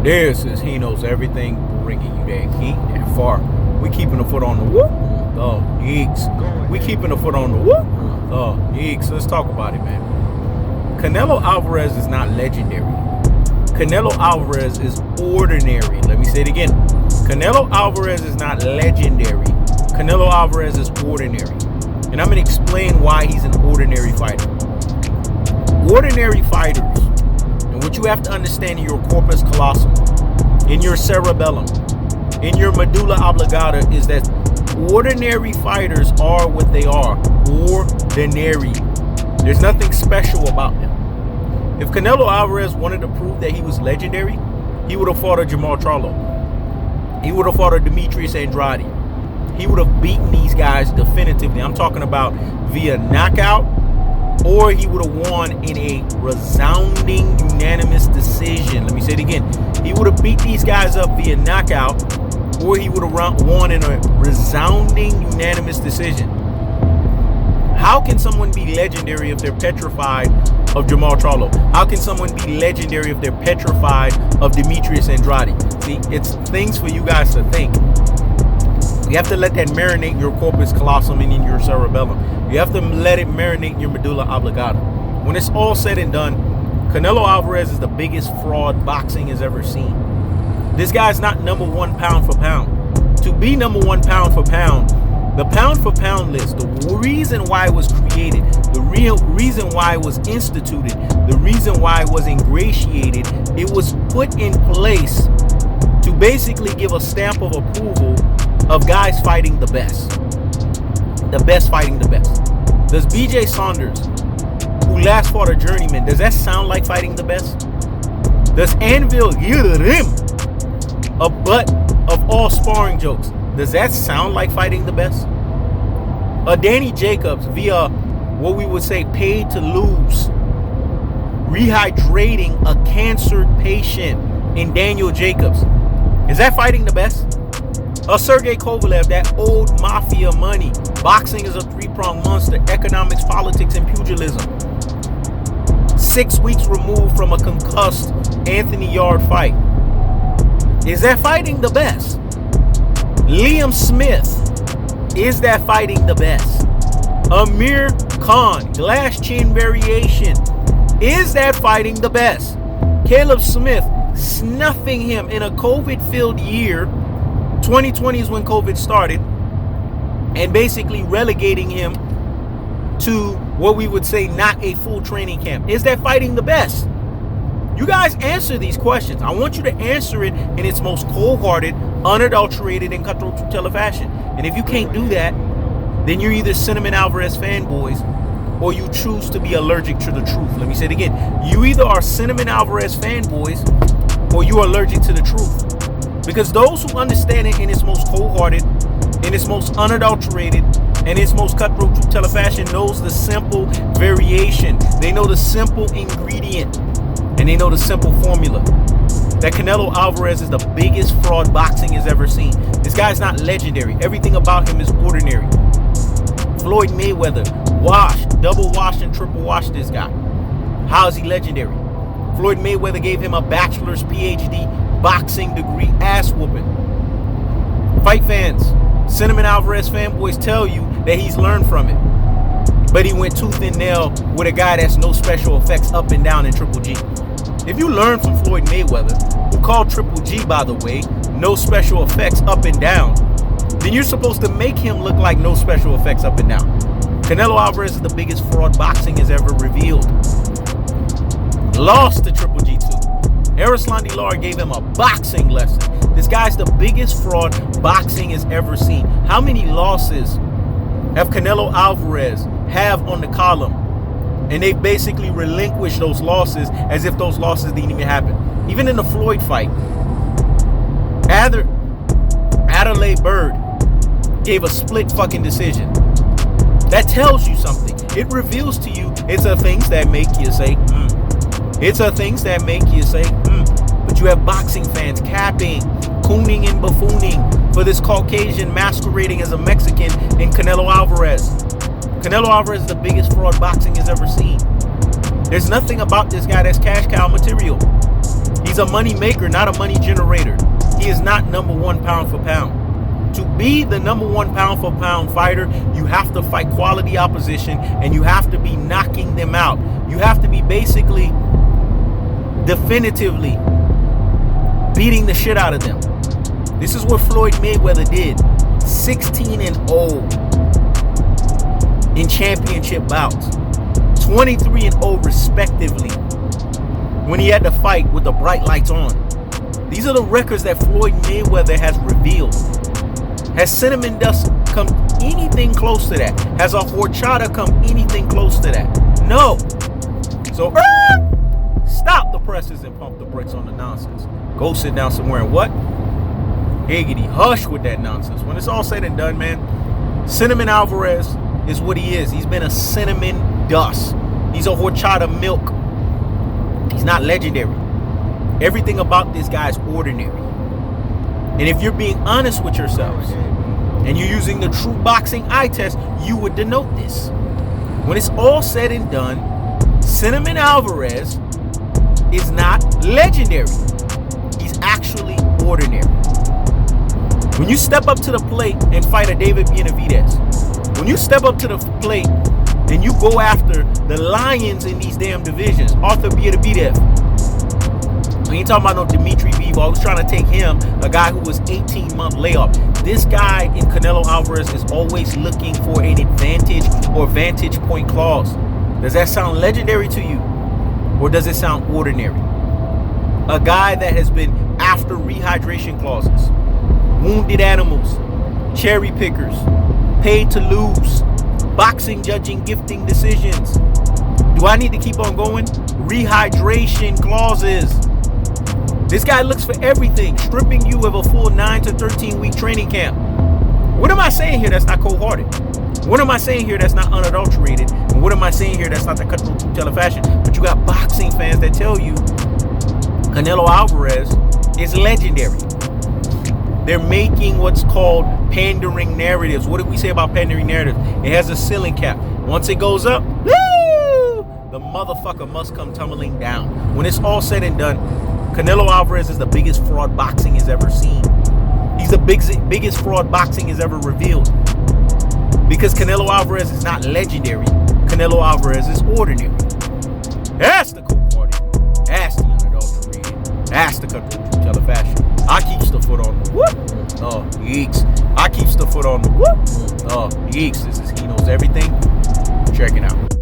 This is He Knows Everything, bringing you that heat that far. We keeping the foot on the whoop. Oh, yeeks. We keeping the foot on the whoop. Oh, yeeks. Let's talk about it, man. Canelo Alvarez is not legendary. Canelo Alvarez is ordinary. Let me say it again. Canelo Alvarez is not legendary. Canelo Alvarez is ordinary. And I'm going to explain why he's an ordinary fighter. Ordinary fighters, and what you have to understand in your corpus callosum, in your cerebellum, in your medulla oblongata, is that ordinary fighters are what they are. Ordinary. There's nothing special about them. If Canelo Alvarez wanted to prove that he was legendary, he would have fought a Jamal Charlo. He would have fought a Demetrius Andrade. He would have beaten these guys definitively. I'm talking about via knockout, or he would have won in a resounding unanimous decision. Let me say it again. He would have beat these guys up via knockout, or he would have won in a resounding unanimous decision. How can someone be legendary if they're petrified of Jamal Charlo? How can someone be legendary if they're petrified of Demetrius Andrade? See, it's things for you guys to think. You have to let that marinate in your corpus callosum and in your cerebellum. You have to let it marinate in your medulla oblongata. When it's all said and done, Canelo Alvarez is the biggest fraud boxing has ever seen. This guy's not number one pound for pound. To be number one pound for pound, the pound for pound list, the reason why it was created, the real reason why it was instituted, the reason why it was ingratiated, it was put in place to basically give a stamp of approval of guys fighting the best. The best fighting the best. Does BJ Saunders, who last fought a journeyman, does that sound like fighting the best? Does Anvil Yirim, a butt of all sparring jokes, does that sound like fighting the best? Danny Jacobs, via what we would say paid to lose, rehydrating a cancer patient in Daniel Jacobs, is that fighting the best? Sergey Kovalev, that old mafia money. Boxing is a three-pronged monster. Economics, politics, and pugilism. 6 weeks removed from a concussed Anthony Yard fight. Is that fighting the best? Liam Smith, is that fighting the best? Amir Khan, glass chin variation, is that fighting the best? Caleb Smith, snuffing him in a COVID-filled year. 2020 is when COVID started, and basically relegating him to what we would say not a full training camp. Is that fighting the best? You guys answer these questions. I want you to answer it in its most cold-hearted, unadulterated, and cutthroat truth-teller fashion. And if you can't do that, then you're either Cinnamon Alvarez fanboys or you choose to be allergic to the truth. Let me say it again. You either are Cinnamon Alvarez fanboys or you are allergic to the truth. Because those who understand it in its most cold-hearted, in its most unadulterated, and its most cutthroat truth-teller fashion knows the simple variation. They know the simple ingredient. And they know the simple formula. That Canelo Alvarez is the biggest fraud boxing has ever seen. This guy's not legendary. Everything about him is ordinary. Floyd Mayweather washed, double washed, and triple washed this guy. How is he legendary? Floyd Mayweather gave him a bachelor's PhD boxing degree ass whooping. Fight fans, Cinnamon Alvarez fanboys tell you that he's learned from it. But he went tooth and nail with a guy that's no special effects up and down in Triple G. If you learn from Floyd Mayweather, who called Triple G, by the way, no special effects up and down, then you're supposed to make him look like no special effects up and down. Canelo Alvarez is the biggest fraud boxing has ever revealed. Lost to Triple G too. Arislandi Lara gave him a boxing lesson. This guy's the biggest fraud boxing has ever seen. How many losses have Canelo Alvarez have on the column? And they basically relinquished those losses as if those losses didn't even happen. Even in the Floyd fight, Adelaide Bird gave a split fucking decision. That tells you something. It reveals to you it's the things that make you say, It's the things that make you say, But you have boxing fans capping, cooning, and buffooning for this Caucasian masquerading as a Mexican in Canelo Alvarez. Canelo Alvarez is the biggest fraud boxing has ever seen. There's nothing about this guy that's cash cow material. He's a money maker, not a money generator. He is not number one pound for pound. To be the number one pound for pound fighter, you have to fight quality opposition and you have to be knocking them out. You have to be basically definitively beating the shit out of them. This is what Floyd Mayweather did. 16-0 in championship bouts. 23-0 respectively when he had to fight with the bright lights on. These are the records that Floyd Mayweather has revealed. Has Cinnamon Dust come anything close to that? Has a horchata come anything close to that? No. So stop the presses and pump the brakes on the nonsense. Go sit down somewhere and what? Higgity, hush with that nonsense. When it's all said and done, man, Cinnamon Alvarez is what he is. He's been a cinnamon dust. He's a horchata milk. He's not legendary. Everything about this guy is ordinary. And if you're being honest with yourselves and you're using the true boxing eye test, you would denote this. When it's all said and done, Cinnamon Alvarez is not legendary. He's actually ordinary. When you step up to the plate and fight a David Benavidez, when you step up to the plate and you go after the lions in these damn divisions, Arthur Beterbiev, we ain't talking about no Dimitri Bivol. I was trying to take him, a guy who was 18-month layoff. This guy in Canelo Alvarez is always looking for an advantage or vantage point clause. Does that sound legendary to you? Or does it sound ordinary? A guy that has been after rehydration clauses, wounded animals, cherry pickers, paid to lose, boxing judging gifting decisions. Do I need to keep on going? Rehydration clauses. This guy looks for everything, stripping you of a full 9 to 13 week training camp. What am I saying here that's not cold-hearted? What am I saying here that's not unadulterated? And what am I saying here that's not the cutthroat two-tailor fashion? But you got boxing fans that tell you Canelo Alvarez is legendary. They're making what's called pandering narratives. What did we say about pandering narratives? It has a ceiling cap. Once it goes up, woo, the motherfucker must come tumbling down. When it's all said and done, Canelo Alvarez is the biggest fraud boxing has ever seen. He's the biggest fraud boxing has ever revealed. Because Canelo Alvarez is not legendary. Canelo Alvarez is ordinary. That's the cool party. That's the unadulterated. That's the cutthroat two-tailor fashion. I keeps the foot on the whoop. Oh, yeeks. I keeps the foot on the whoop. Oh, yeeks. This is He Knows Everything. Check it out.